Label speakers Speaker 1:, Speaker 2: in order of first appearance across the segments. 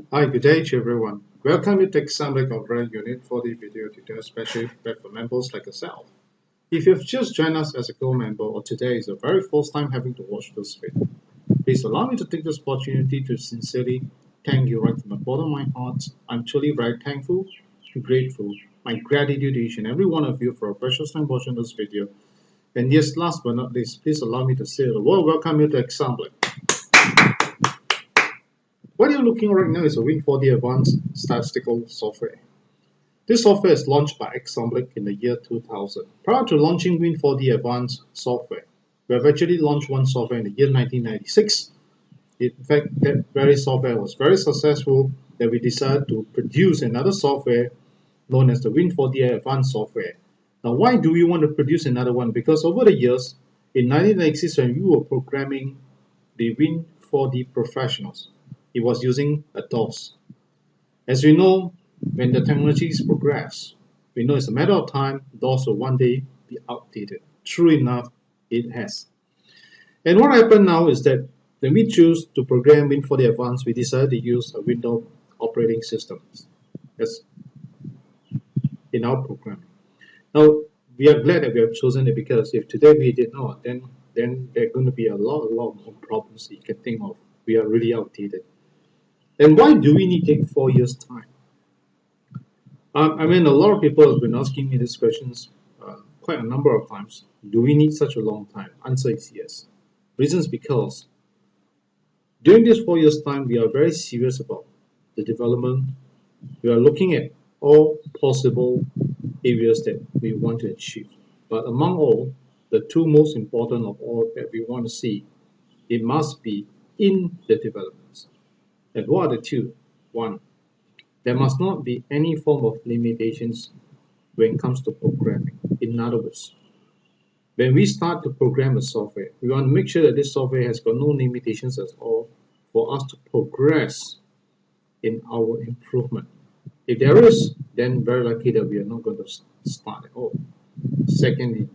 Speaker 1: Hi, good day to everyone. Welcome to Tech Summit of Red Unit for the video tutorial especially prepared for members like yourself. If you've just joined us as a gold member or today is the very first time having to watch this video, please allow me to take this opportunity to sincerely thank you right from the bottom of my heart. I'm truly very thankful, grateful, my gratitude to each and every one of you for a precious time watching this video. And yes, last but not least, please allow me to say a warm welcome you to Example. What you're looking at right now is a Win4D Advance Statistical Software. This software is launched by Example in the year 2000. Prior to launching Win4D Advance Software, we have actually launched one software in the year 1996. In fact, that very software was very successful that we decided to produce another software known as the Win4D Advance Software. Now, why do we want to produce another one? Because over the years, in 1996, when we were programming the Win4D Professionals, it was using a DOS. As we know, when the technologies progress, we know it's a matter of time, DOS will one day be outdated. True enough, it has. And what happened now is that when we choose to program Win4D Advance, we decided to use a Windows operating system as in our programming. Now, we are glad that we have chosen it because if today we did not, then there are going to be a lot more problems you can think of. We are really outdated. Then why do we need to take 4 years' time? I mean, a lot of people have been asking me these questions quite a number of times. Do we need such a long time? Answer is yes. Reasons because during this 4 years' time, we are very serious about the development. We are looking at all possible areas that we want to achieve. But among all, the two most important of all that we want to see, it must be in the developments. And what are the two? One, there must not be any form of limitations when it comes to programming. In other words, when we start to program a software, we want to make sure that this software has got no limitations at all for us to progress in our improvement. If there is, then very likely that we are not going to start at all. Secondly,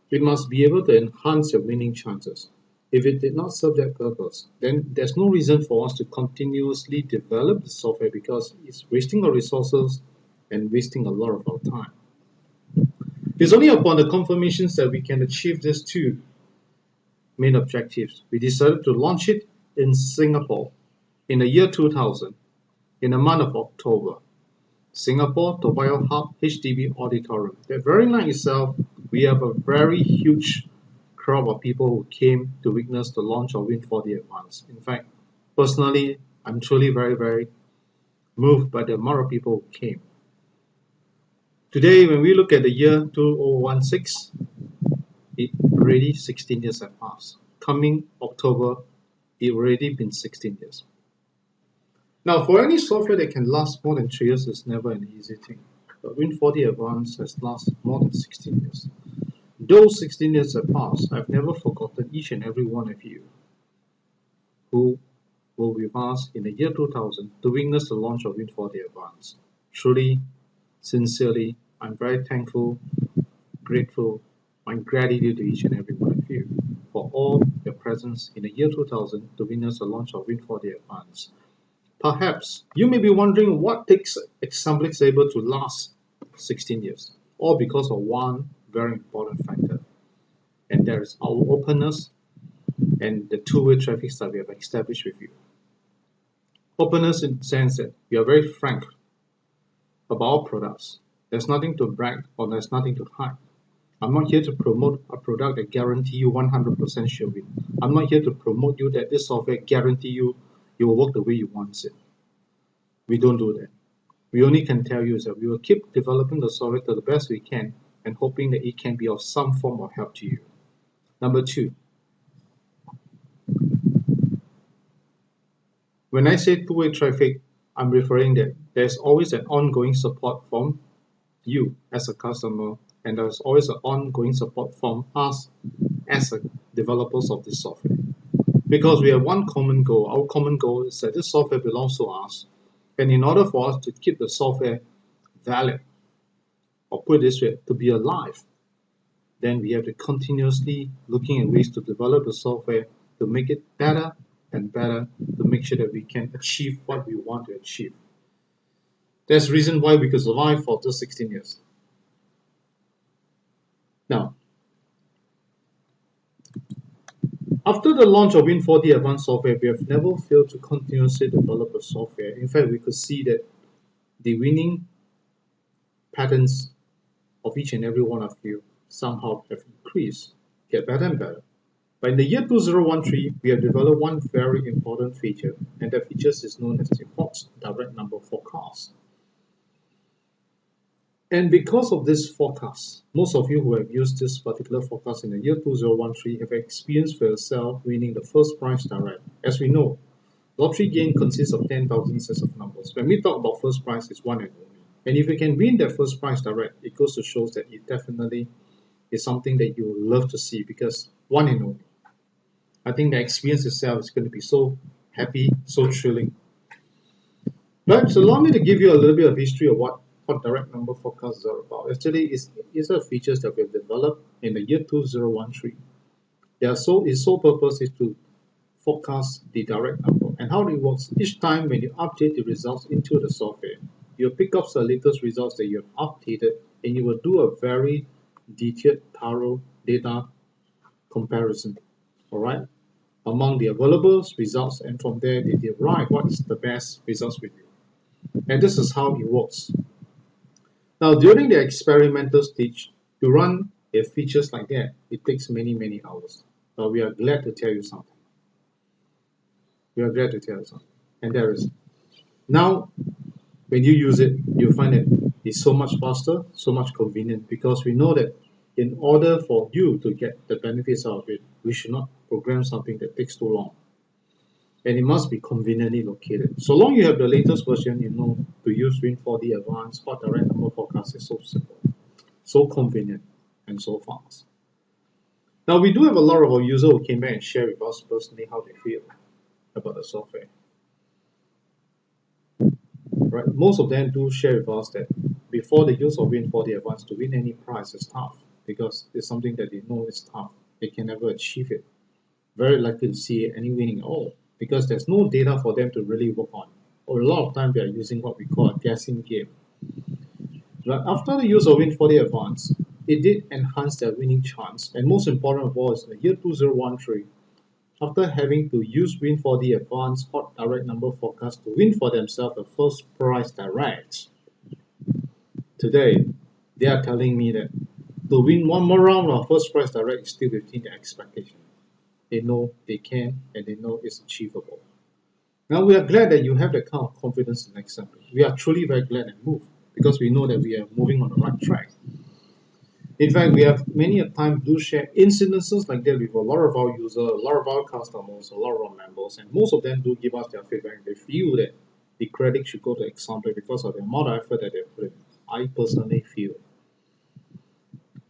Speaker 1: we must be able to enhance your winning chances. If it did not serve that purpose, then there's no reason for us to continuously develop the software because it's wasting our resources and wasting a lot of our time. It's only upon the confirmations that we can achieve these two main objectives. We decided to launch it in Singapore in the year 2000, in the month of October. Singapore Toa Payoh Hub HDB Auditorium. That very night itself, we have a very huge crowd of people who came to witness the launch of Win4D Advance. In fact, personally, I'm truly very moved by the amount of people who came. Today, when we look at the year 2016, it already 16 years have passed. Coming October, it already been 16 years. Now, for any software that can last more than 3 years is never an easy thing. But Win4D Advance has lasted more than 16 years. Those 16 years have passed, I've never forgotten each and every one of you who were with us in the year 2000 to witness the launch of Win4D Advance. Truly, sincerely, I'm very thankful, grateful, my gratitude to each and every one of you for all your presence in the year 2000 to witness the launch of Win4D Advance. Perhaps you may be wondering what takes Example able to last 16 years, all because of one very important factor, and that is our openness and the two-way traffic that we have established with you. Openness in the sense that we are very frank about our products. There's nothing to brag or there's nothing to hide. I'm not here to promote a product that guarantee you 100% sure win. I'm not here to promote you that this software guarantee you it will work the way you want it. We don't do that. We only can tell you is that we will keep developing the software to the best we can and hoping that it can be of some form of help to you. Number two, when I say two-way traffic, I'm referring that there's always an ongoing support from you as a customer, and there's always an ongoing support from us as a developers of this software. Because we have one common goal. Our common goal is that this software belongs to us, and in order for us to keep the software valid, or put it this way, to be alive, then we have to continuously looking at ways to develop the software to make it better and better to make sure that we can achieve what we want to achieve. That's the reason why we could survive for just 16 years. Now, after the launch of Win4D Advance Software, we have never failed to continuously develop the software. In fact, we could see that the winning patterns of each and every one of you somehow have increased, get better and better. But in the year 2013, we have developed one very important feature, and that feature is known as the hot direct number forecast. And because of this forecast, most of you who have used this particular forecast in the year 2013 have experienced for yourself winning the first prize direct. As we know, lottery game consists of 10,000 sets of numbers. When we talk about first prize, it's one and only. And if you can win that first prize direct, it goes to show that it definitely is something that you would love to see, because one and only. I think the experience itself is going to be so happy, so thrilling. But so allow me to give you a little bit of history of what direct number forecasts are about. Actually, it's a features that we've developed in the year 2013. Its sole purpose is to forecast the direct number. And how it works, each time when you update the results into the software, you'll pick up the latest results that you have updated, and you will do a very detailed, thorough data comparison, all right, among the available results, and from there they derive what is the best results with you. And this is how it works. Now, during the experimental stage, to run a features like that, it takes many, many hours. But we are glad to tell you something. And there is. Now, when you use it, you'll find that it's so much faster, so much convenient, because we know that in order for you to get the benefits out of it, we should not program something that takes too long. And it must be conveniently located. So long you have the latest version, you know to use Win4D Advance or direct number forecast is so simple, so convenient, and so fast. Now, we do have a lot of our users who came back and share with us personally how they feel about the software. Right? Most of them do share with us that before the use of Win4D Advance, to win any prize is tough, because it's something that they know is tough. They can never achieve it. Very likely to see any winning at all, because there's no data for them to really work on. Or a lot of time they are using what we call a guessing game. But after the use of Win4D Advance, it did enhance their winning chance. And most important of all is in the year 2013, after having to use Win4D Advance hot direct number forecast to win for themselves the first prize direct, today they are telling me that to win one more round of first prize direct is still within their expectation. They know they can, and they know it's achievable. Now, we are glad that you have that kind of confidence in Example. We are truly very glad and moved, because we know that we are moving on the right track. In fact, we have many a time do share incidences like that with a lot of our users, a lot of our customers, a lot of our members, and most of them do give us their feedback. They feel that the credit should go to Example because of the amount of effort that they put in. I personally feel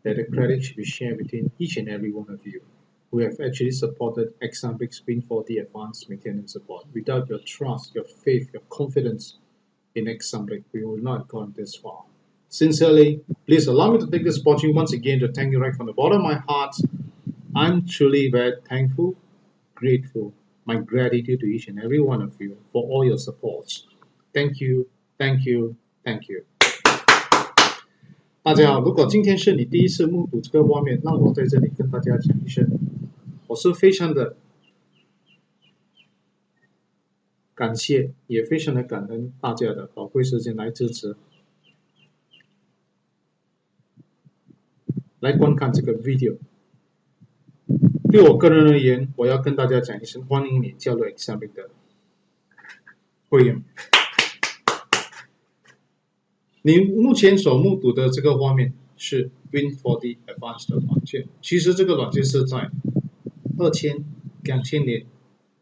Speaker 1: that the credit should be shared between each and every one of you who have actually supported Example's Win4D Advanced maintenance support. Without your trust, your faith, your confidence in Example, we would not have gone this far. Sincerely, please allow me to take this opportunity once again to thank you right from the bottom of my heart. I'm truly very thankful, grateful. My gratitude to each and every one of you for all your support. Thank you, thank you, thank you. 大家好，如果今天是你第一次目睹这个画面，让我在这里跟大家讲一声，我是非常的感谢，也非常的感恩大家的宝贵时间来支持，来观看这个 video。对我个人而言，我要跟大家讲一声，欢迎你加入 Example 的会员。你目前所目睹的这个画面是 Win4D Advance 的软件，其实这个软件是在2000年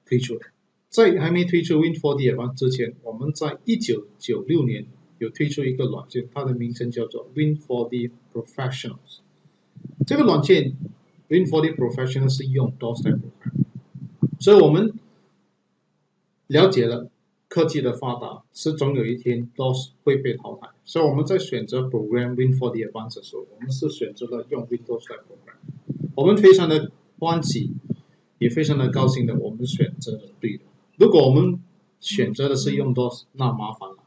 Speaker 1: 推出的。在还没推出 Win4D Advance 之前，我们在1996年有推出一个软件，它的名称叫做 Win4D Professionals。这个软件 Win4D Professionals 是用 DOS 来 program， 所以我们了解了科技的发达是总有一天 DOS 会被淘汰，所以我们在选择 program Win4D Advance 的时候，我们是选择了用 Windows 来 program。我们非常的欢喜，也非常的高兴的，我们选择了对的。如果我们选择的是用 DOS， 那麻烦了，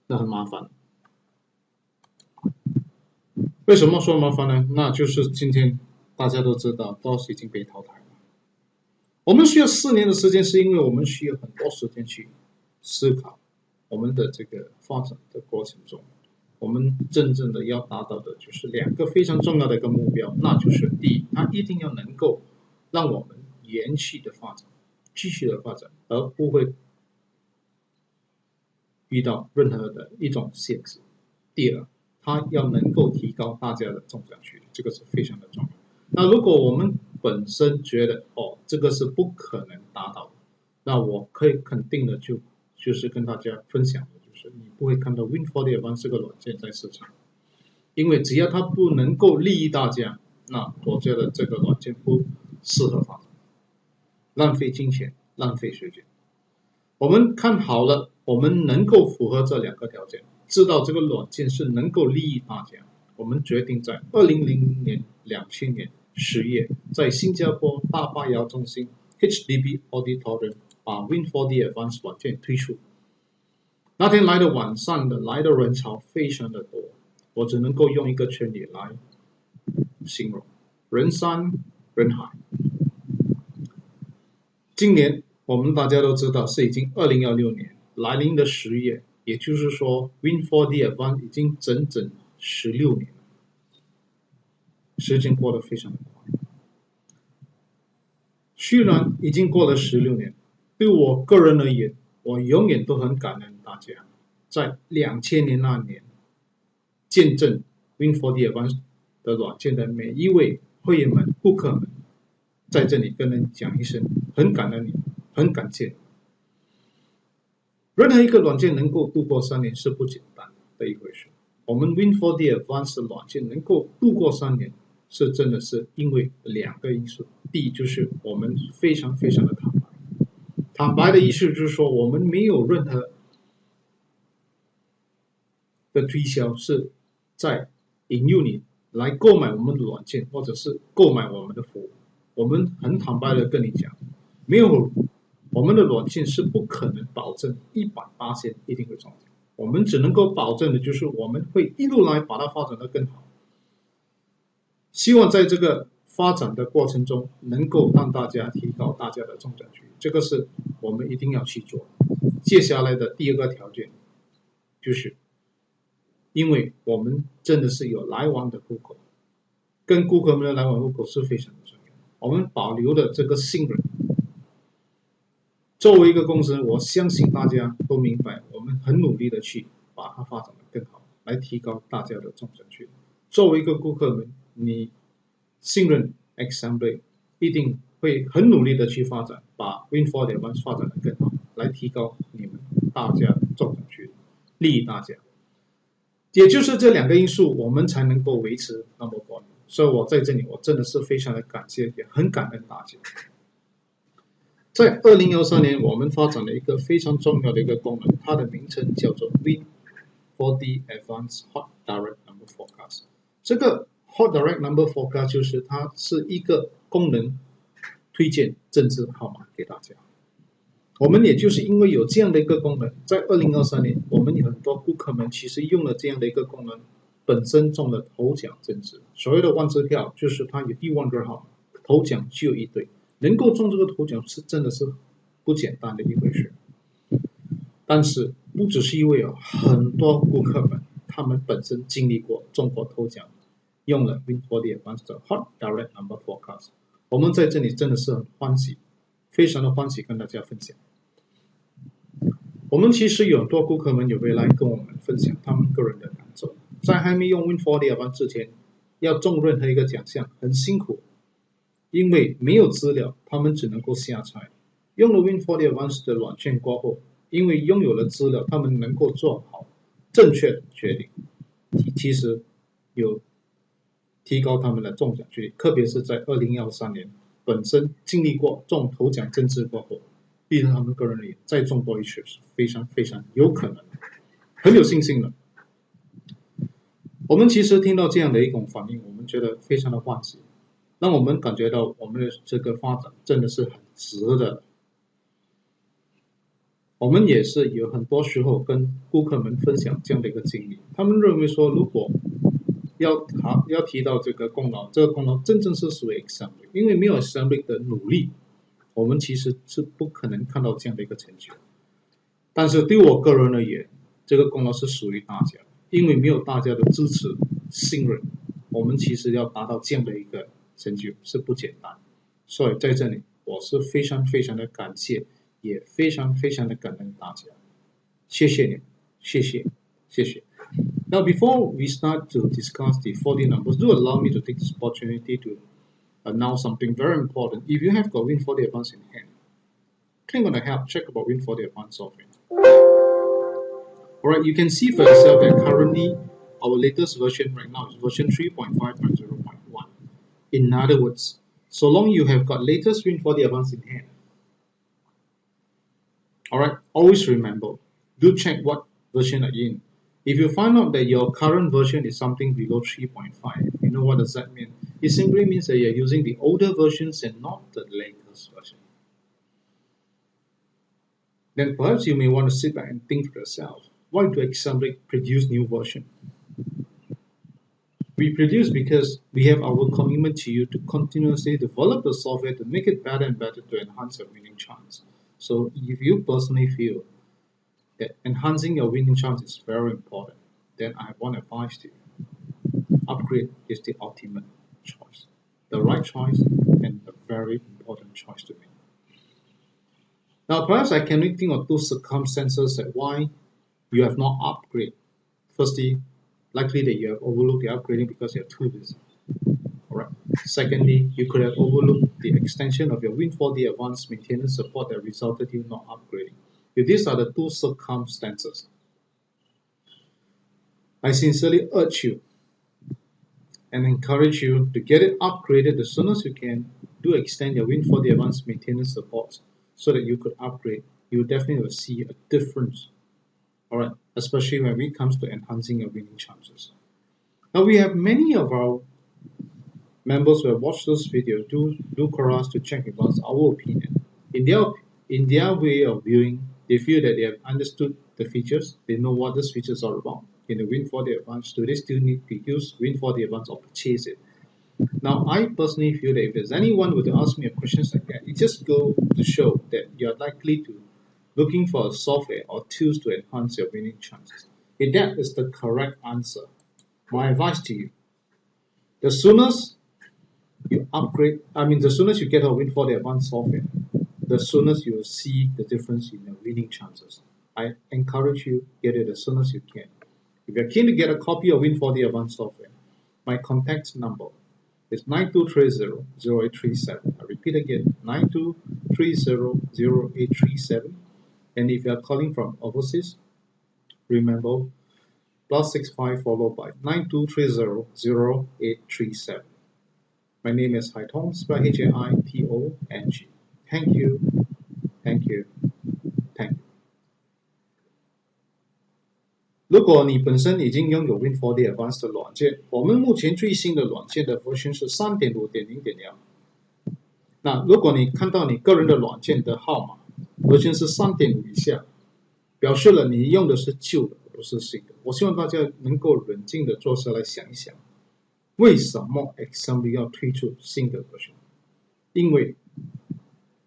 Speaker 1: 那很麻烦。为什么说麻烦呢？那就是今天大家都知道 DOS 已经被淘汰了。我们需要4年的时间，是因为我们需要很多时间去思考我们的这个发展的过程中，我们真正的要达到的就是2个非常重要的一个目标，那就是第一，它一定要能够让我们延续的发展，继续的发展，而不会遇到任何的一种限制。第二，它要能够提高大家的中奖率，这个是非常的重要。那如果我们本身觉得这个是不可能达到的，那我可以肯定的就是跟大家分享的就是你不会看到 Win4D Advance 这个软件在市场，因为只要它不能够利益大家，那我觉得这个软件不适合发展，浪费金钱，浪费时间。我们看好了，我们能够符合这2个条件，知道这个软件是能够利益大家，我们决定在2000年、2000年10月，在新加坡大巴窑中心 HDB Auditorium 把 Win4D Advance 软件推出。那天来的晚上来的人潮非常的多，我只能够用一个成语来形容：人山人海。今年我们大家都知道是已经2016年来临的10月，也就是说 Win4D Advance 已经整整16年了，时间过得非常的快。虽然已经过了16年，对我个人而言，我永远都很感恩大家在2000年那年见证 Win4D Advance 的软件的每一位会员们、顾客们，在这里跟人讲一声很感恩你，很感谢。任何一个软件能够度过3年是不简单的一回事。我们 Win4D Advance 的软件能够度过3年，是真的是因为2个因素。第一，就是我们非常非常的坦白。坦白的意思就是说，我们没有任何的推销是在引诱你来购买我们的软件，或者是购买我们的服务。我们很坦白的跟你讲，没有我们的软件是不可能保证100%一定会中奖，我们只能够保证的就是我们会一路来把它发展得更好。希望在这个发展的过程中，能够让大家提高大家的中奖率，这个是我们一定要去做。接下来的第2个条件，就是因为我们真的是有来往的顾客，跟顾客们的来往顾客是非常的重要，我们保留的这个信任。作为一个公司，我相信大家都明白，我们很努力的去把它发展得更好，来提高大家的中奖率。作为一个顾客们，你信任 Assembly 一定会很努力的去发展，把 Win4D Advance 发展得更好，来提高你们大家中奖率，利益大家。也就是这2个因素，我们才能够维持那么多年。所以我在这里，我真的是非常的感谢，也很感恩大家。在2013年，我们发展了一个非常重要的一个功能，它的名称叫做 Win4D Advance Hot Direct Number Forecast。这个 Hot Direct Number Forecast 就是它是一个功能推荐政治号码给大家。我们也就是因为有这样的一个功能，在2023年，我们有很多顾客们其实用了这样的一个功能，本身中了头奖政治。所谓的万支票，就是它有1万个号码，头奖只有1对，能够中这个头奖是真的是不简单的一回事。但是不只是因为很多顾客们他们本身经历过中过头奖，用了 Win4D Advance 的 Hot Direct Number Forecast， 我们在这里真的是很欢喜，非常的欢喜跟大家分享。我们其实有很多顾客们有回来跟我们分享他们个人的感受，在还没用 Win4D Advance 之前，要中任何一个奖项很辛苦，因为没有资料，他们只能够瞎猜。用了 Win4D Advance 的软件过后，因为拥有了资料，他们能够做好正确的决定，其实有提高他们的中奖率，特别是在2013年本身经历过中头奖政治过后，对他们个人而言再中多一次是非常非常有可能的，很有信心的。我们其实听到这样的一种反应，我们觉得非常的欢喜。让我们感觉到我们的这个发展真的是很值得。我们也是有很多时候跟顾客们分享这样的一个经历，他们认为说，如果要提到这个功劳，这个功劳真正是属于 assembly， 因为没有 assembly 的努力，我们其实是不可能看到这样的一个成就。但是对我个人而言，这个功劳是属于大家，因为没有大家的支持、信任，我们其实要达到这样的一个成就是不简单。所以在这里，我是非常非常的感谢，也非常非常的感恩大家，谢谢你，谢谢，谢谢。Now, before we start to discuss the 4D numbers, do allow me to take this opportunity to announce something very important. If you have got Win4D Advance in hand, click on the help, check about Win4D Advance Software. Alright, you can see for yourself that currently our latest version right now is version 3.5.0.1. In other words, so long you have got latest Win4D Advance in hand. Alright, always remember, do check what version are you in. If you find out that your current version is something below 3.5, you know what does that mean? It simply means that you're using the older versions and not the latest version. Then perhaps you may want to sit back and think for yourself, why do Assembly produce new version? We produce because we have our commitment to you to continuously develop the software to make it better and better to enhance your winning chance. So if you personally feel that enhancing your winning chance is very important, then I have one advice to you. Upgrade is the ultimate choice. The right choice and a very important choice to make. Now, perhaps I can only think of two circumstances that why you have not upgraded. Firstly, likely that you have overlooked the upgrading because you are too busy. Alright. Secondly, you could have overlooked the extension of your Win4D Advanced maintenance support that resulted in not upgrading. If these are the two circumstances, I sincerely urge you and encourage you to get it upgraded as soon as you can. Do extend your Win4D Advanced maintenance support so that you could upgrade. You definitely will see a difference. Alright, especially when it comes to enhancing your winning chances. Now we have many of our members who have watched this video do call us to check with us our opinion. In their way of viewing, they feel that they have understood the features, they know what this features are about. In the Win4D Advance, do they still need to use Win4D Advance or purchase it? Now, I personally feel that if there's anyone who would ask me a question like that, it just goes to show that you're likely to looking for a software or tools to enhance your winning chances. If that is the correct answer, my advice to you, the soonest you upgrade, the soonest you get a Win4D Advanced software, the soonest you will see the difference in your winning chances. I encourage you, get it as soon as you can. If you're keen to get a copy of Win4D Advanced software, my contact number is 9230-0837. I repeat again, 9230-0837. And if you are calling from overseas, remember, +65 followed by 9230-0837. My name is Hai Tong, spelled Haitong. Thank you, thank you, thank you. 如果你本身已经拥有 Win4D Advance 的软件，我们目前最新的软件的 version 是 3.5.0.0。那如果你看到你个人的软件的号码 version 是 3.5 以下，表示了你用的是旧的，不是新的。我希望大家能够冷静的坐下来想一想，为什么 Assembly 要推出新的 version？ 因为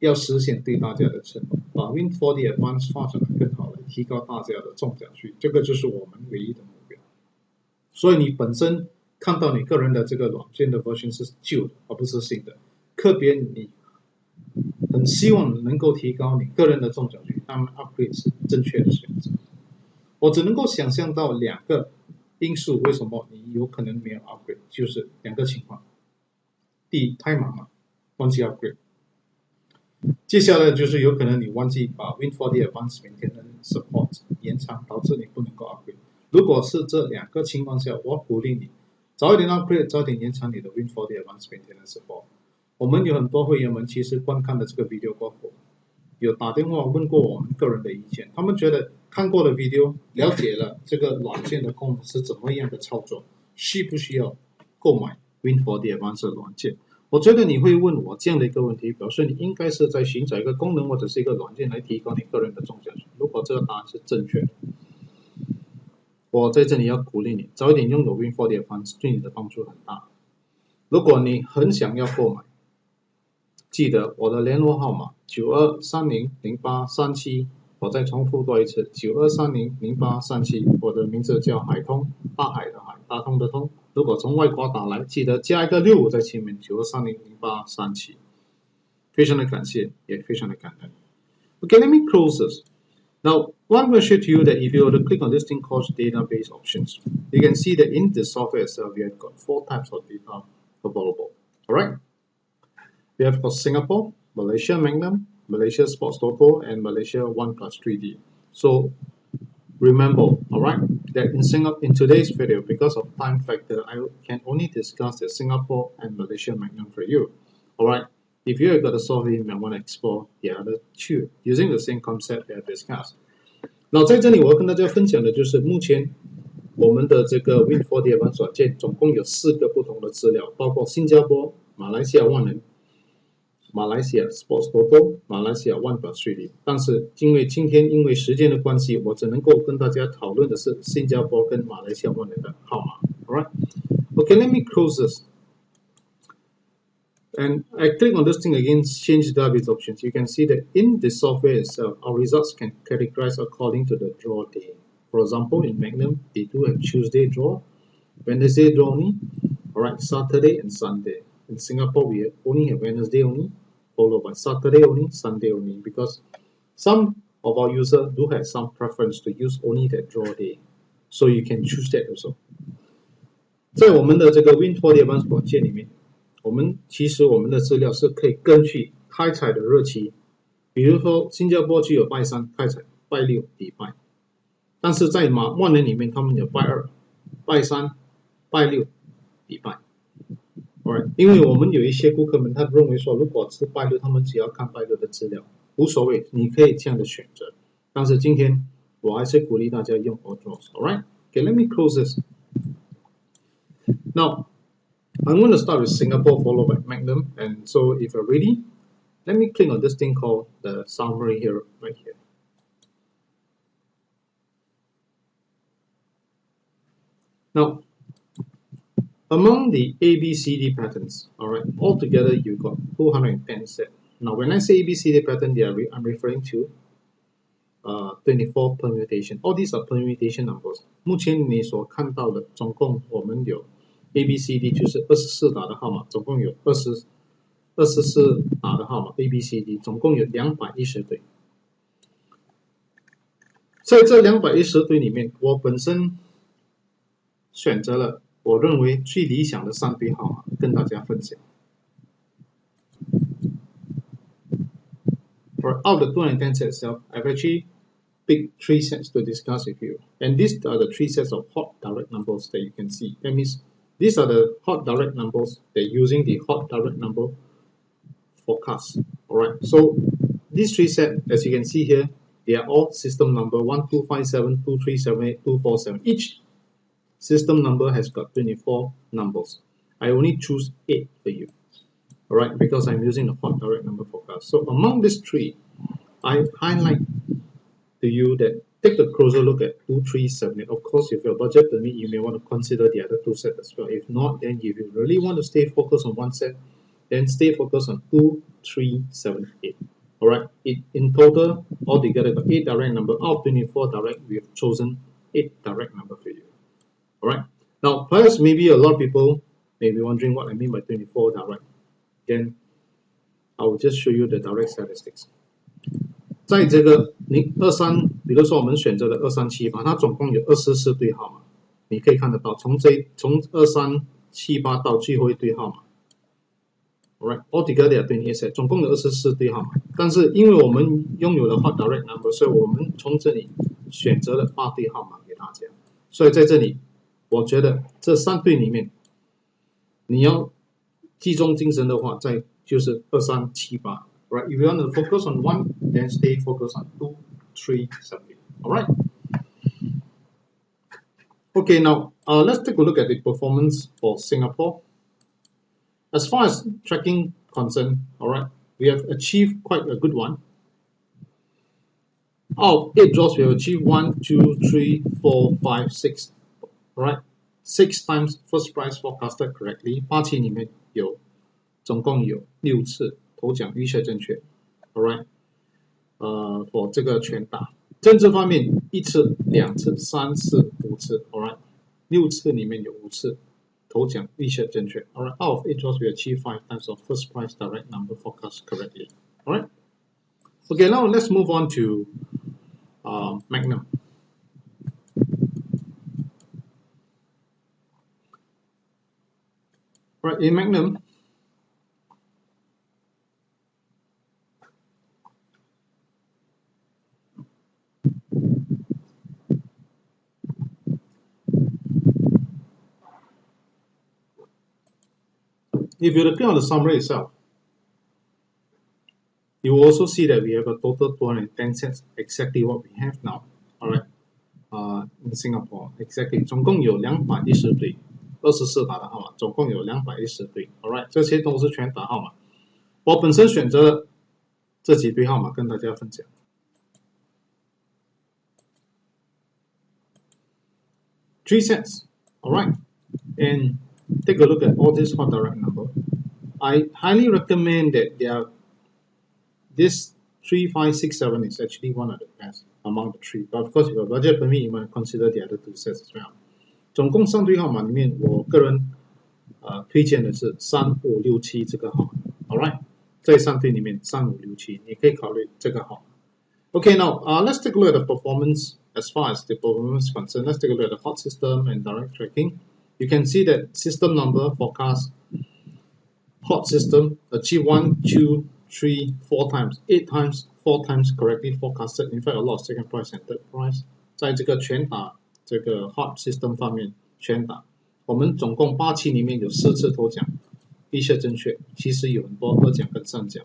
Speaker 1: 要实现对大家的承诺，把 Win4D Advance 发展得更好，来提高大家的中奖率，这个就是我们唯一的目标。所以你本身看到你个人的这个软件的 version 是旧的，而不是新的，特别你很希望能够提高你个人的中奖率，那么 upgrade 是正确的选择。我只能够想象到两个因素，为什么你有可能没有 upgrade， 就是两个情况。第一，太忙了，忘记 upgrade。接下来就是有可能你忘记把 Win4D Advance Maintenance Support 延长，导致你不能够 upgrade。如果是这两个情况下，我鼓励你早一点 upgrade， 早一点延长你的 Win4D Advance Maintenance Support。我们有很多会员们其实观看了这个 video 过后，有打电话问过我们个人的意见，他们觉得看过了 video， 了解了这个软件的功能是怎么样的操作，需不需要购买 Win4D Advance 的软件？我觉得你会问我这样的一个问题，表示你应该是在寻找一个功能或者是一个软件来提高你个人的中奖率。如果这个答案是正确的，我在这里要鼓励你早一点拥有 Win4D Advance， 对你的帮助很大。如果你很想要购买，记得我的联络号码92300837，我再重复多一次92300837。我的名字叫海通，大海的海，大通的通。如果从外国打来，记得加一个65在前面92300837。非常的感谢，也非常的感恩。Okay, let me close this. Now, one will show to you that if you were to click on this thing called database options, you can see that in the software itself, we have got 4 types of data available. All right. We have got Singapore, Malaysia Magnum, Malaysia Sports Toto, and Malaysia 1+3D. So remember, all right, that in today's video, because of time factor, I can only discuss the Singapore and Malaysia Magnum for you. All right. If you have got a software, you might want to explore the other 2 using the same concept we have discussed. 那在这里我要跟大家分享的就是目前我们的这个 Win4D Advance 软件总共有4个不同的资料，包括新加坡、马来西亚万能、马来西亚 Sports Toto、马来西亚 1+3D。但是因为时间的关系，我只能够跟大家讨论的是新加坡跟马来西亚万能的号码。All right. Okay, let me close this. And I click on this thing again, change database options. You can see that in the software itself, our results can categorize according to the draw day. For example, in Magnum, they do have Tuesday draw, Wednesday draw only, alright, Saturday and Sunday. In Singapore, we only have Wednesday only, followed by Saturday only, Sunday only, because some of our users do have some preference to use only that draw day. So you can choose that also. 在我们的这个 Win4D Advance 软件里面，其实我们的资料是可以根据开采的日期，比如说新加坡就有拜3开采，拜6礼拜，但是在万能里面他们有拜2、拜3、拜6礼拜。Alright， 因为我们有一些顾客们他认为说，如果是拜6，他们只要看拜6的资料，无所谓，你可以这样的选择。但是今天我还是鼓励大家用 all draws。Alright， okay, let me close this. Now, I'm going to start with Singapore followed by Magnum, and so if you're ready, let me click on this thing called the summary here, right here. Now, among the ABCD patterns, all right, altogether you've got 210 sets. Now, when I say ABCD pattern, I'm referring to 24 permutation. All these are permutation numbers. 目前你所看到的总共我们有 ABCD 就是24打的号码，总共有24打的号码 ABCD， 总共有210对。在这210对里面，我本身选择了我认为最理想的3对号码跟大家分享。For out of the 210 sets itself, I've actually picked 3 sets to discuss with you, and these are the 3 sets of hot direct numbers that you can see. That means these are the hot direct numbers that using the hot direct number forecast. Alright, so these 3 sets, as you can see here, they are all system number 1257, 2378, 247. Each system number has got 24 numbers. I only choose 8 for you. Alright, because I'm using the hot direct number forecast. So among these 3, I highlight to you that take a closer look at 2378. Of course, if your budget permit, you may want to consider the other 2 sets as well. If not, then if you really want to stay focused on 1 set, then stay focused on 2378. Alright, in total, altogether, got 8 direct number. Out of 24 direct, we have chosen 8 direct number for you. Alright, now perhaps maybe a lot of people may be wondering what I mean by 24 direct. Then I will just show you the direct statistics. 在这个23，比如说我们选择的2378，它总共有24对号码，你可以看得到，从2378到最后一对号码 ，alright, altogether 28 set， 总共有24对号码。但是因为我们拥有了 hot direct number， 所以我们从这里选择了8对号码给大家。所以在这里，我觉得这3对里面，你要集中精神的话，就是2378。Right, if you want to focus on 1, then stay focused on 2, 3, 7. Alright. Okay, now let's take a look at the performance for Singapore. as far as tracking concerned, all right, we have achieved quite a good one. Out of 8 draws, we have achieved 1, 2, 3, 4, 5, 6. All right, 6 times first prize forecasted correctly. 8期里面总共有6次头奖预测正确。All right， for 这个全打。政治方面1次、2次、3次、5次。All right， 6次里面有5次头奖预测正确。All right, out of 8 draws, we achieve 5 times of first prize direct number forecast correctly. All right. Okay, now let's move on to Magnum. Right, in Magnum, if you look at the summary itself, you will also see that we have a total 210 sets, exactly what we have now. All right, in Singapore, exactly. 总共有210对，24打的号码，总共有210对。All right， 这些都是全打号码。我本身选择了这几对号码跟大家分享。3 sets. All right, and take a look at all this hot direct number. I highly recommend that this 3, 5, 6, 7 is actually one of the best among the 3. But of course, if your budget permit, you might consider the other 2 sets as well. 总共3对号码里面，我个人推荐的是3、5、6、7这个号码。All right， 在3对里面3、5、6、7，你可以考虑这个号码。Okay, now let's take a look at the performance. As far as the performance is concerned, let's take a look at the hot system and direct tracking. You can see that system number forecast hot system achieve 1, 2, 3, 4 times, 8 times, 4 times correctly forecasted. In fact, a lot of second prize and third prize. 在这个全打这个 hot system 方面全打，我们总共8期里面有4次头奖预测正确，其实有很多2奖跟3奖。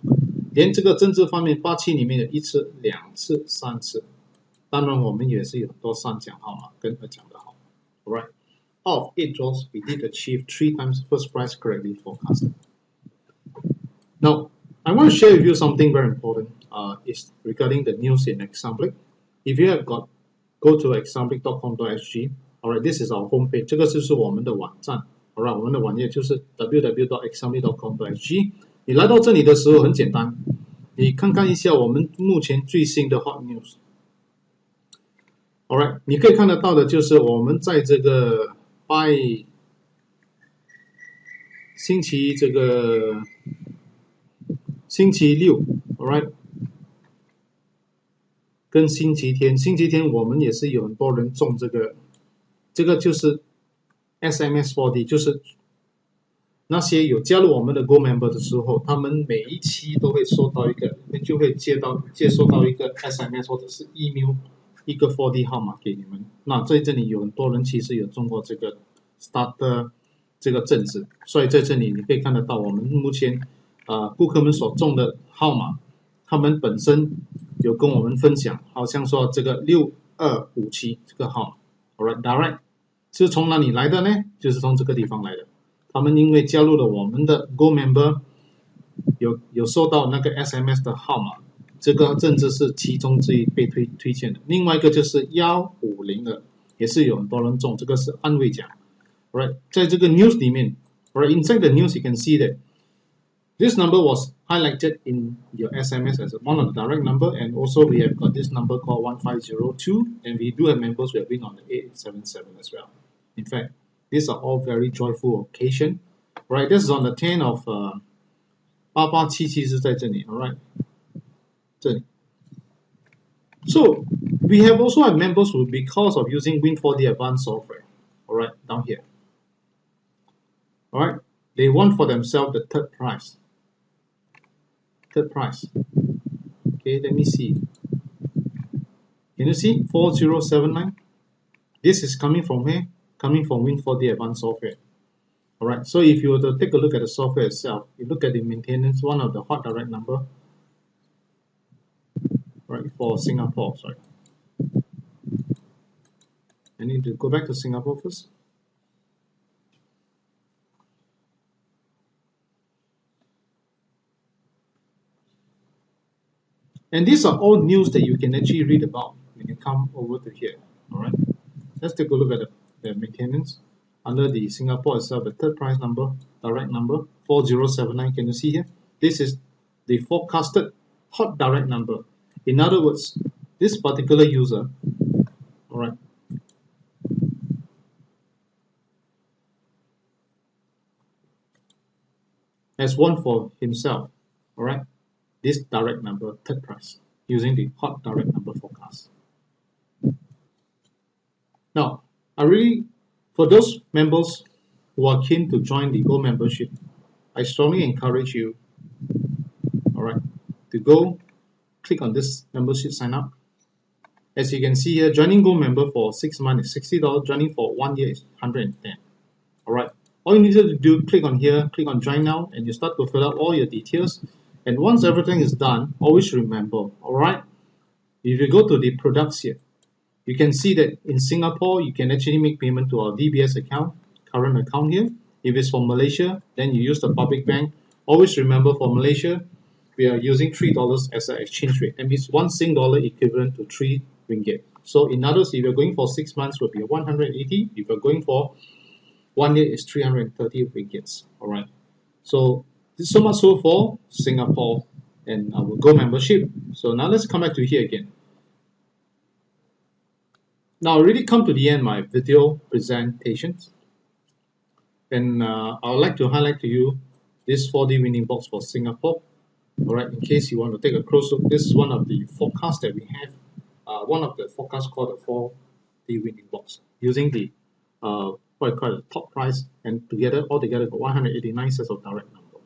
Speaker 1: 连这个政治方面8期里面有1次、2次、3次。当然，我们也是有很多3奖号码跟2奖的号码。Alright, out of 8 draws, we did achieve 3 times first prize correctly forecasted. Now, I want to share with you something very important. Is regarding the news in Example. If you have go to example.com.sg. Alright, this is our homepage. 这个就是我们的网站。Alright, 我们的网页就是 www.example.com.sg. 你来到这里的时候很简单，你看看一下我们目前最新的 hot news。Alright， 你可以看得到的就是我们在这个星期六 ，Alright， 跟星期天我们也是有很多人中这个就是 SMS4D， 就是那些有加入我们的 Go Member 的时候，他们每一期都会收到就会接收到一个 SMS 或者是 email。一个 4D 号码给你们，那在这里有很多人其实有中过这个 Starter 这个正子，所以在这里你可以看得到我们目前顾客们所中的号码，他们本身有跟我们分享，好像说这个6257这个号码 ，Alright direct 是从哪里来的呢？就是从这个地方来的，他们因为加入了我们的 Go Member， 有收到那个 SMS 的号码。这个政治是其中之一被推荐的，另外一个就是150的，也是有很多人中，这个是安慰奖。Right， 在这个 news 里面 ，Right inside the news you can see that this number was highlighted in your SMS as one of the direct number, and also we have got this number called 1502, and we do have members who have been on the 8877 as well. In fact, these are all very joyful occasion. Right, this is on the 10 of 8877是在这里 ，Alright。So we have also had members who, because of using Win4D Advance Software, alright, down here, alright, they won for themselves the third prize. Okay, let me see. Can you see 4079? This is coming from where? Coming from Win4D Advance Software. Alright, so if you were to take a look at the software itself, you look at the maintenance, one of the hot direct number. Right, for Singapore, sorry. I need to go back to Singapore first. And these are all news that you can actually read about when you come over to here. All right. Let's take a look at the maintenance under the Singapore itself. The third price number, direct number 4079. Can you see here? This is the forecasted hot direct number. In other words, this particular user, all right, has won for himself, all right, this direct number, third price, using the hot direct number forecast. Now, for those members who are keen to join the Gold membership, I strongly encourage you, all right, to go click on this membership sign up. As you can see here, joining Gold member for 6 months is $60. Joining for 1 year is $110. All right. All you need to do, click on here, click on join now, and you start to fill out all your details. And once everything is done, always remember, all right, if you go to the products here, you can see that in Singapore, you can actually make payment to our DBS account, current account here. If it's from Malaysia, then you use the public bank. Always remember for Malaysia, we are using $3 as an exchange rate. That means 1 Sing dollar equivalent to 3 ringgit. So in others, if you're going for 6 months, it will be 180. If you're going for 1 year, is 330 ringgits. All right. So this is so much so for Singapore and our Go membership. So now let's come back to here again. Now I really come to the end of my video presentations, and I would like to highlight to you this 4D winning box for Singapore. All right, in case you want to take a close look, this is one of the forecasts that we have. One of the forecasts called the 4D winning box, using the what I call the top price, and altogether got 189 sets of direct number.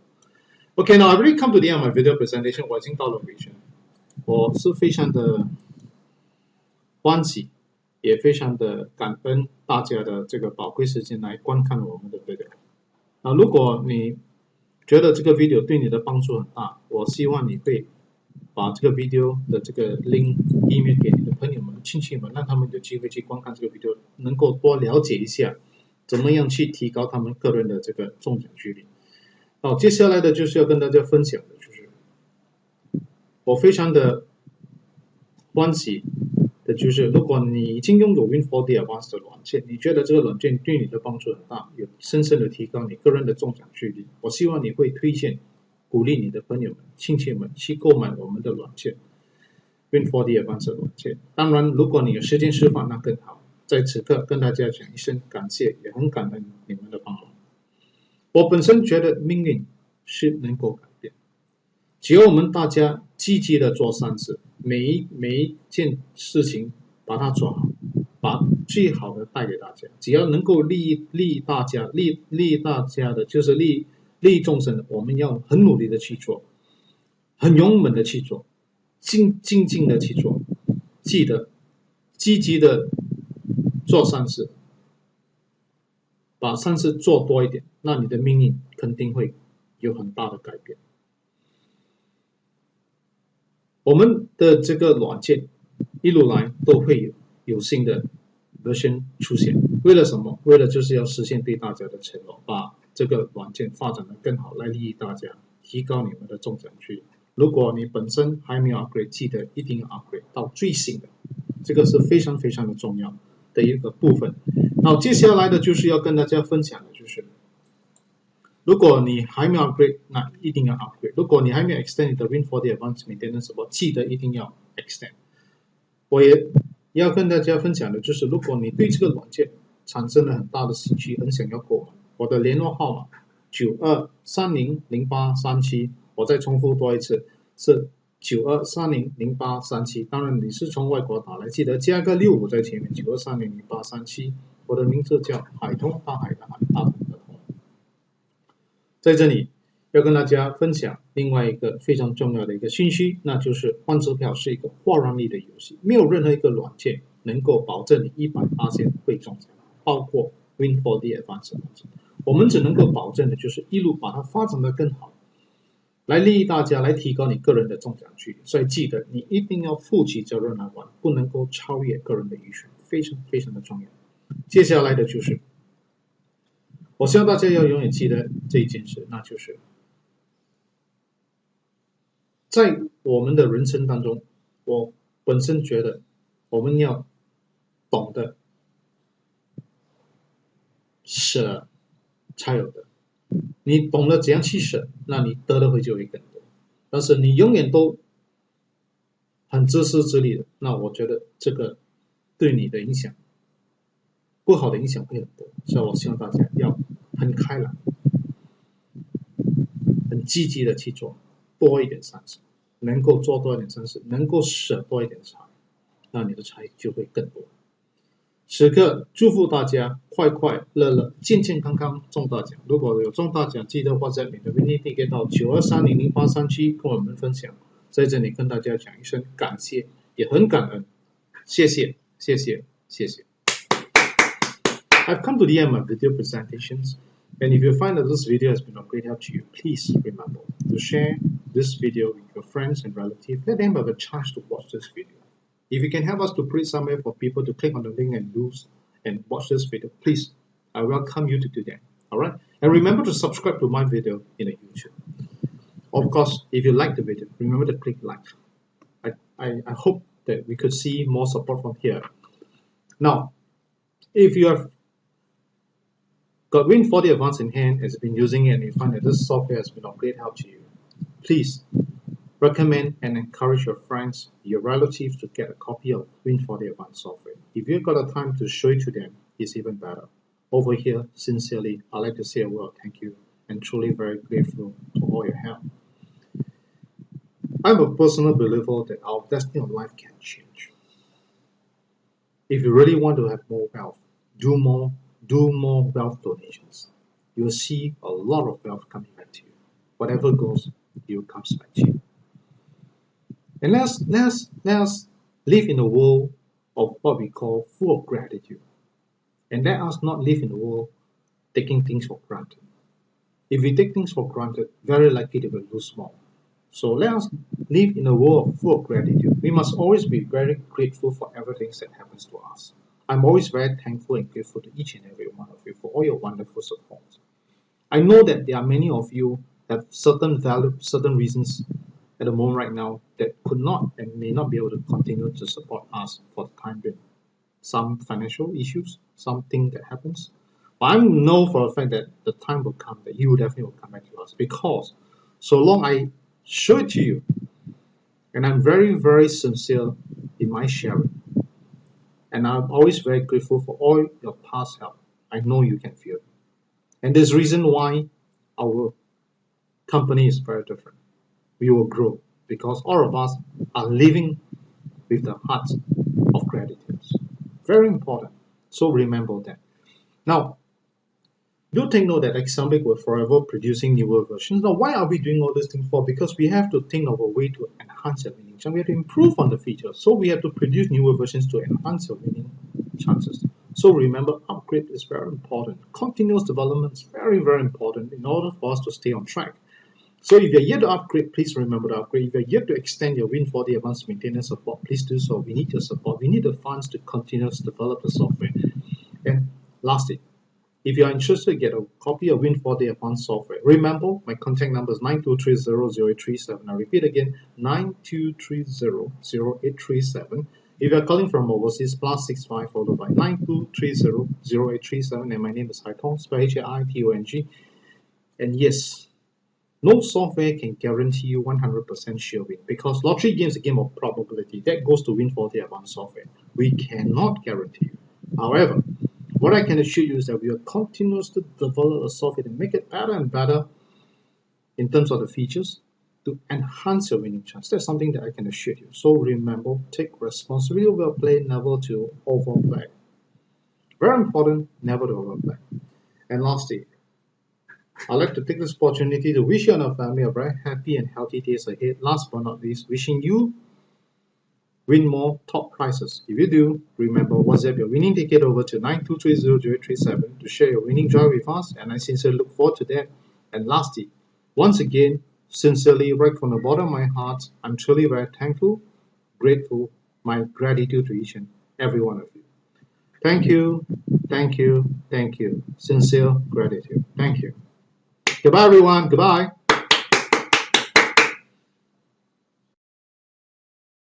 Speaker 1: Okay, now I really come to the end of my video presentation. 我已经到了尾声，我是非常的欢喜。也非常的感恩大家的这个宝贵时间来观看我们的 video。如果你觉得这个 video 对你的帮助很大，我希望你会把这个 video 的这个 link email 给你的朋友们、亲戚们，让他们有机会去观看这个 video， 能够多了解一下怎么样去提高他们个人的这个中奖几率。好，接下来的就是要跟大家分享的，就是我非常的欢喜的就是，如果你已经拥有 Win4D Advance 的软件，你觉得这个软件对你的帮助很大，有深深的提高你个人的中奖几率，我希望你会推荐、鼓励你的朋友们、亲戚们去购买我们的软件 Win4D Advance 的软件。当然，如果你有时间释放，那更好。在此刻跟大家讲一声感谢，也很感恩你们的帮忙。我本身觉得命运是能够改变，只要我们大家积极的做善事，每一件事情把它做好，把最好的带给大家。只要能够利益大家，利益大家的就是利益众生的，我们要很努力的去做，很勇猛的去做，静的去做，记得积极的做善事，把善事做多一点，那你的命运肯定会有很大的改变。我们的这个软件一路来都会有新的 version 出现，为了什么？为了就是要实现对大家的承诺，把这个软件发展的更好，来利益大家，提高你们的中奖几率。如果你本身还没有 upgrade， 记得一定要 upgrade 到最新的，这个是非常非常的重要的一个部分。那接下来的就是要跟大家分享的就是，如果你还没有 upgrade， 那一定要 upgrade。如果你还没有 extend 你的 Win4D Advance Maintenance Support， 记得一定要 extend。我也要跟大家分享的就是，如果你对这个软件产生了很大的兴趣，很想要购买，我的联络号码92300837，我再重复多一次，是92300837。当然你是从外国打来，记得加个65在前面，92300837。我的名字叫海通，大海的海，大同的同。在这里要跟大家分享另外一个非常重要的一个信息，那就是换支票是一个化让力的游戏，没有任何一个软件能够保证你100%会中奖，包括 Win4D Advance。我们只能够保证的就是一路把它发展得更好，来利益大家，来提高你个人的中奖几率。所以记得你一定要负起责任来玩，不能够超越个人的预算，非常非常的重要。接下来的就是我希望大家要永远记得这一件事，那就是在我们的人生当中，我本身觉得我们要懂得舍才有的。你懂得怎样去舍，那你得的会就会更多。但是你永远都很自私自利的，那我觉得这个对你的影响，不好的影响会很多。所以我希望大家要很开朗、很积极的去做多一点善事，能够做多一点善事，能够舍多一点财，那你的财就会更多。此刻祝福大家快快乐乐、健健康康中大奖。如果有中大奖，记得WhatsApp你的 Winning Ticket 到92300837跟我们分享。在这里跟大家讲一声感谢，也很感恩，谢谢，谢谢，谢谢。I've come to the end of my video presentations, and if you find that this video has been of great help to you, please remember to share this video with your friends and relatives. Let them have a chance to watch this video. If you can help us to put it somewhere for people to click on the link and use and watch this video, please, I welcome you to do that. Alright? And remember to subscribe to my video in the YouTube. Of course, if you like the video, remember to click like. I hope that we could see more support from here. Now, if you have got Win4D Advance in hand, has been using it, and you find that this software has been of great help to you, please recommend and encourage your friends, your relatives to get a copy of Win4D Advance Software. If you've got the time to show it to them, it's even better. Over here, sincerely, I'd like to say a word of thank you and truly very grateful for all your help. I'm a personal believer that our destiny of life can change. If you really want to have more wealth, do more wealth donations. You'll see a lot of wealth coming back to you. Whatever goes, it comes back to you. And let's live in a world of what we call full of gratitude. And let us not live in a world taking things for granted. If we take things for granted, very likely they will lose more. So let us live in a world full of gratitude. We must always be very grateful for everything that happens to us. I'm always very thankful and grateful to each and every one of you for all your wonderful support. I know that there are many of you have certain reasons at the moment right now that could not and may not be able to continue to support us for the time being. Some financial issues, something that happens. But I know for a fact that the time will come that you definitely will come back to us, because so long I show it to you, and I'm very, very sincere in my sharing. And I'm always very grateful for all your past help. I know you can feel it. And there's reason why our company is very different. We will grow because all of us are living with the heart of gratitude. Very important. So remember that. Now, do take note that Exambic will forever producing newer versions. Now, why are we doing all these things for? Because we have to think of a way to enhance your winning chance. We have to improve on the features. So we have to produce newer versions to enhance your winning chances. So remember, upgrade is very important. Continuous development is very, very important in order for us to stay on track. So if you're yet to upgrade, please remember to upgrade. If you're yet to extend your Win4D Advanced maintenance support, please do so. We need your support. We need the funds to continue to develop the software. And lastly, if you are interested to get a copy of Win4D Advanced Software, remember my contact number is 9230-0837. I repeat again, 9230-0837. If you are calling from overseas, +65 followed by 9230-0837. And my name is Hai Tong, spelled Haitong. And yes, no software can guarantee you 100% sure win, because lottery game is a game of probability. That goes to Win4D Advanced Software. We cannot guarantee you. However, what I can assure you is that we will continuously develop a software to make it better and better in terms of the features to enhance your winning chance. That's something that I can assure you. So remember, take responsibility of your play, never to overplay. Very important, never to overplay. And lastly, I'd like to take this opportunity to wish you and your family a very happy and healthy days ahead. Last but not least, wishing you win more top prizes. If you do, remember, WhatsApp your winning ticket over to 9230-0837 to share your winning joy with us, and I sincerely look forward to that. And lastly, once again, sincerely, right from the bottom of my heart, I'm truly very thankful, grateful, my gratitude to each and every one of you. Thank you, thank you, thank you. Sincere gratitude. Thank you. Goodbye, everyone. Goodbye.